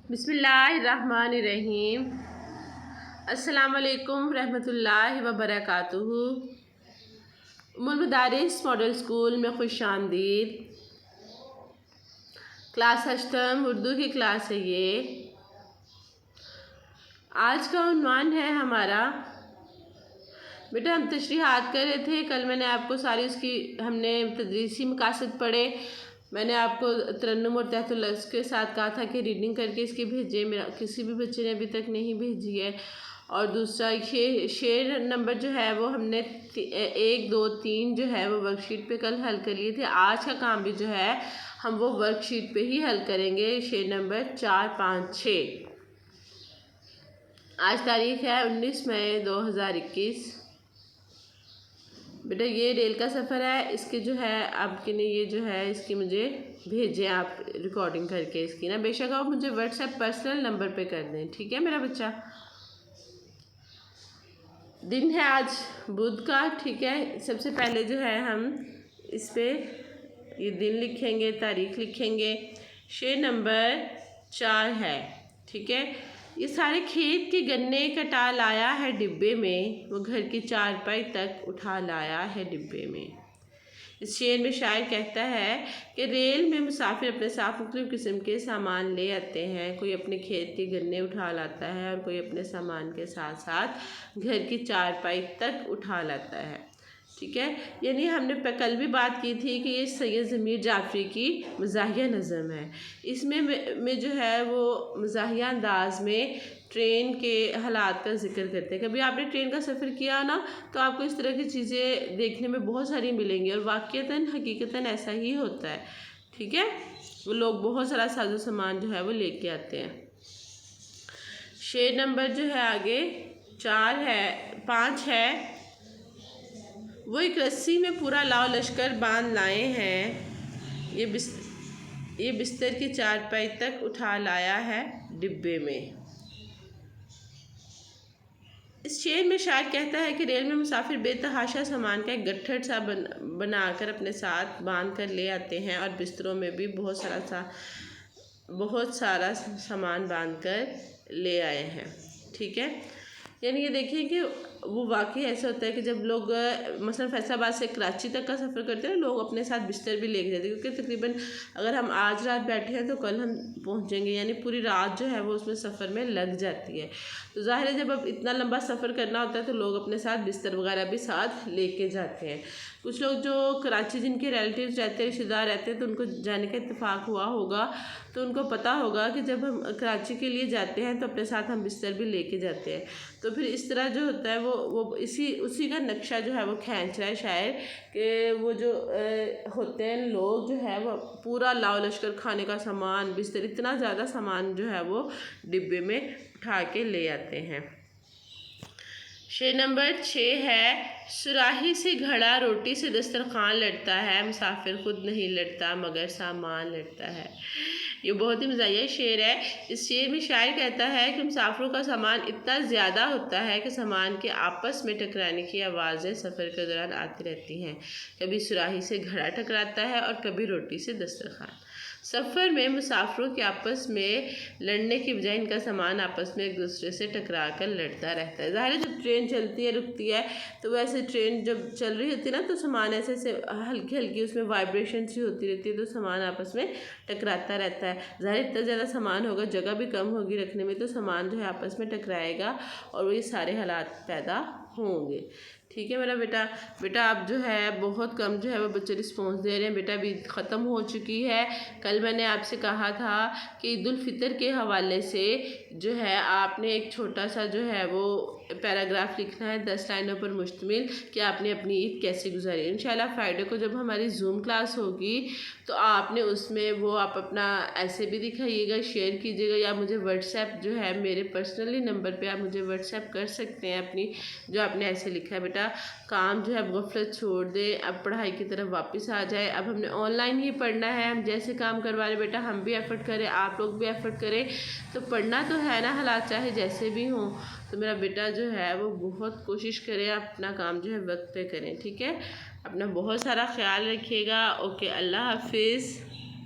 بسم اللہ الرحمن الرحیم۔ السلام علیکم ورحمۃ اللہ وبرکاتہ۔ ام المدارس ماڈل اسکول میں خوش آمدید۔ کلاس 8 اردو کی کلاس ہے یہ۔ آج کا عنوان ہے ہمارا، بیٹا ہم تشریحات کر رہے تھے کل، میں نے آپ کو ساری اس کی ہم نے تدریسی مقاصد پڑھے۔ میں نے آپ کو ترنم اور تحت اللفظ کے ساتھ کہا تھا کہ ریڈنگ کر کے اس کی بھیجے، میرا کسی بھی بچے نے ابھی تک نہیں بھیجی ہے۔ اور دوسرا شعر نمبر جو ہے وہ ہم نے 1 2 3 جو ہے وہ ورک شیٹ پہ کل حل کر لیے تھے۔ آج کا کام بھی جو ہے ہم وہ ورک شیٹ پہ ہی حل کریں گے، شعر نمبر 4 5 6۔ آج تاریخ ہے 19 مئی 2021۔ بیٹا یہ ریل کا سفر ہے، اس کے جو ہے آپ کے لیے یہ جو ہے اس کی مجھے بھیجیں آپ ریکارڈنگ کر کے اس کی نا، بے شک آپ مجھے واٹس ایپ پرسنل نمبر پہ کر دیں، ٹھیک ہے میرا بچہ۔ دن ہے آج بدھ کا، ٹھیک ہے۔ سب سے پہلے جو ہے ہم اس پہ یہ دن لکھیں گے، تاریخ لکھیں گے۔ شعر نمبر 4 ہے، ٹھیک ہے۔ یہ سارے کھیت کے گنے کٹا لایا ہے ڈبے میں، وہ گھر کی چارپائی تک اٹھا لایا ہے ڈبے میں۔ اس شعر میں شاعر کہتا ہے کہ ریل میں مسافر اپنے ساتھ مختلف قسم کے سامان لے آتے ہیں، کوئی اپنے کھیت کے گنے اٹھا لاتا ہے اور کوئی اپنے سامان کے ساتھ ساتھ گھر کی چارپائی تک اٹھا لاتا ہے، ٹھیک ہے۔ یعنی ہم نے کل بھی بات کی تھی کہ یہ سید ضمیر جعفری کی مزاحیہ نظم ہے۔ اس میں جو ہے وہ مزاحیہ انداز میں ٹرین کے حالات کا ذکر کرتے ہیں۔ کبھی آپ نے ٹرین کا سفر کیا نا تو آپ کو اس طرح کی چیزیں دیکھنے میں بہت ساری ملیں گی، اور واقعتاً حقیقتاً ایسا ہی ہوتا ہے، ٹھیک ہے۔ وہ لوگ بہت سارا ساز و سامان جو ہے وہ لے کے آتے ہیں۔ شعر نمبر جو ہے آگے 5 ہے۔ وہ ایک رسی میں پورا لاؤ لشکر باندھ لائے ہیں، یہ بستر کی چارپائی تک اٹھا لایا ہے ڈبے میں۔ اس شعر میں شاعر کہتا ہے کہ ریل میں مسافر بے تحاشا سامان کا ایک گٹھڑ سا بنا کر اپنے ساتھ باندھ کر لے آتے ہیں، اور بستروں میں بھی بہت سارا سامان باندھ کر لے آئے ہیں، ٹھیک ہے۔ یعنی یہ دیکھیں کہ وہ واقعی ایسا ہوتا ہے کہ جب لوگ مثلا فیصل آباد سے کراچی تک کا سفر کرتے ہیں، لوگ اپنے ساتھ بستر بھی لے کے جاتے ہیں، کیونکہ تقریباً اگر ہم آج رات بیٹھے ہیں تو کل ہم پہنچیں گے، یعنی پوری رات جو ہے وہ اس میں سفر میں لگ جاتی ہے۔ تو ظاہر ہے جب اب اتنا لمبا سفر کرنا ہوتا ہے تو لوگ اپنے ساتھ بستر وغیرہ بھی ساتھ لے کے جاتے ہیں۔ کچھ لوگ جو کراچی جن کے ریلیٹیوز رہتے ہیں، رشتہ دار رہتے ہیں، تو ان کو جانے کا اتفاق ہوا ہوگا تو ان کو پتہ ہوگا کہ جب ہم کراچی کے لیے جاتے ہیں تو اپنے ساتھ ہم بستر بھی لے کے جاتے ہیں۔ تو پھر اس طرح جو ہوتا ہے وہ اسی کا نقشہ جو ہے وہ کھینچ رہا ہے شاعر، کہ وہ جو ہوتے ہیں لوگ جو ہے وہ پورا لاؤ لشکر کھانے کا سامان، بستر، اتنا زیادہ سامان جو ہے وہ ڈبے میں اٹھا کے لے آتے ہیں۔ شعر نمبر 6 ہے۔ صراحی سے گھڑا روٹی سے دسترخوان لڑتا ہے، مسافر خود نہیں لڑتا مگر سامان لڑتا ہے۔ یہ بہت ہی مزاحیہ شعر ہے۔ اس شعر میں شاعر کہتا ہے کہ مسافروں کا سامان اتنا زیادہ ہوتا ہے کہ سامان کے آپس میں ٹکرانے کی آوازیں سفر کے دوران آتی رہتی ہیں، کبھی صراحی سے گھڑا ٹکراتا ہے اور کبھی روٹی سے دسترخوان۔ سفر میں مسافروں کے آپس میں لڑنے کی بجائے ان کا سامان آپس میں ایک دوسرے سے ٹکرا کر لڑتا رہتا ہے۔ ظاہر ہے جب ٹرین چلتی ہے رکتی ہے تو ویسے ٹرین جب چل رہی ہوتی ہے نا تو سامان ایسے ہلکی ہلکی اس میں وائبریشن سی ہوتی رہتی ہے، تو سامان آپس میں ٹکراتا رہتا ہے۔ ظاہر اتنا زیادہ سامان ہوگا، جگہ بھی کم ہوگی رکھنے میں، تو سامان جو ہے آپس میں ٹکرائے گا اور وہ یہ سارے حالات پیدا ہوں گے، ٹھیک ہے میرا بیٹا اب جو ہے بہت کم جو ہے وہ بچے رسپانس دے رہے ہیں۔ بیٹا ابھی ختم ہو چکی ہے۔ کل میں نے آپ سے کہا تھا کہ عید الفطر کے حوالے سے جو ہے آپ نے ایک چھوٹا سا جو ہے وہ پیراگراف لکھنا ہے 10 لائنوں پر مشتمل، کہ آپ نے اپنی عید کیسے گزاری۔ انشاءاللہ فرائیڈے کو جب ہماری زوم کلاس ہوگی تو آپ نے اس میں وہ آپ اپنا ایسے بھی دکھائیے گا، شیئر کیجیے گا، یا مجھے واٹس ایپ جو ہے میرے پرسنلی نمبر پہ آپ مجھے واٹس ایپ کر سکتے ہیں اپنی جو آپ نے ایسے لکھا ہے۔ بیٹا کام جو ہے اب غفلت چھوڑ دیں، اب پڑھائی کی طرف واپس آ جائے۔ اب ہم نے آن لائن ہی پڑھنا ہے، ہم جیسے کام کروا رہے بیٹا ہم بھی ایفرٹ کریں، آپ لوگ بھی ایفرٹ کریں، تو پڑھنا تو ہے نا، حالات چاہے جیسے بھی ہوں۔ تو میرا بیٹا جو ہے وہ بہت کوشش کرے اپنا کام جو ہے وقت پہ کریں، ٹھیک ہے۔ اپنا بہت سارا خیال رکھیے گا۔ اوکے، اللہ حافظ۔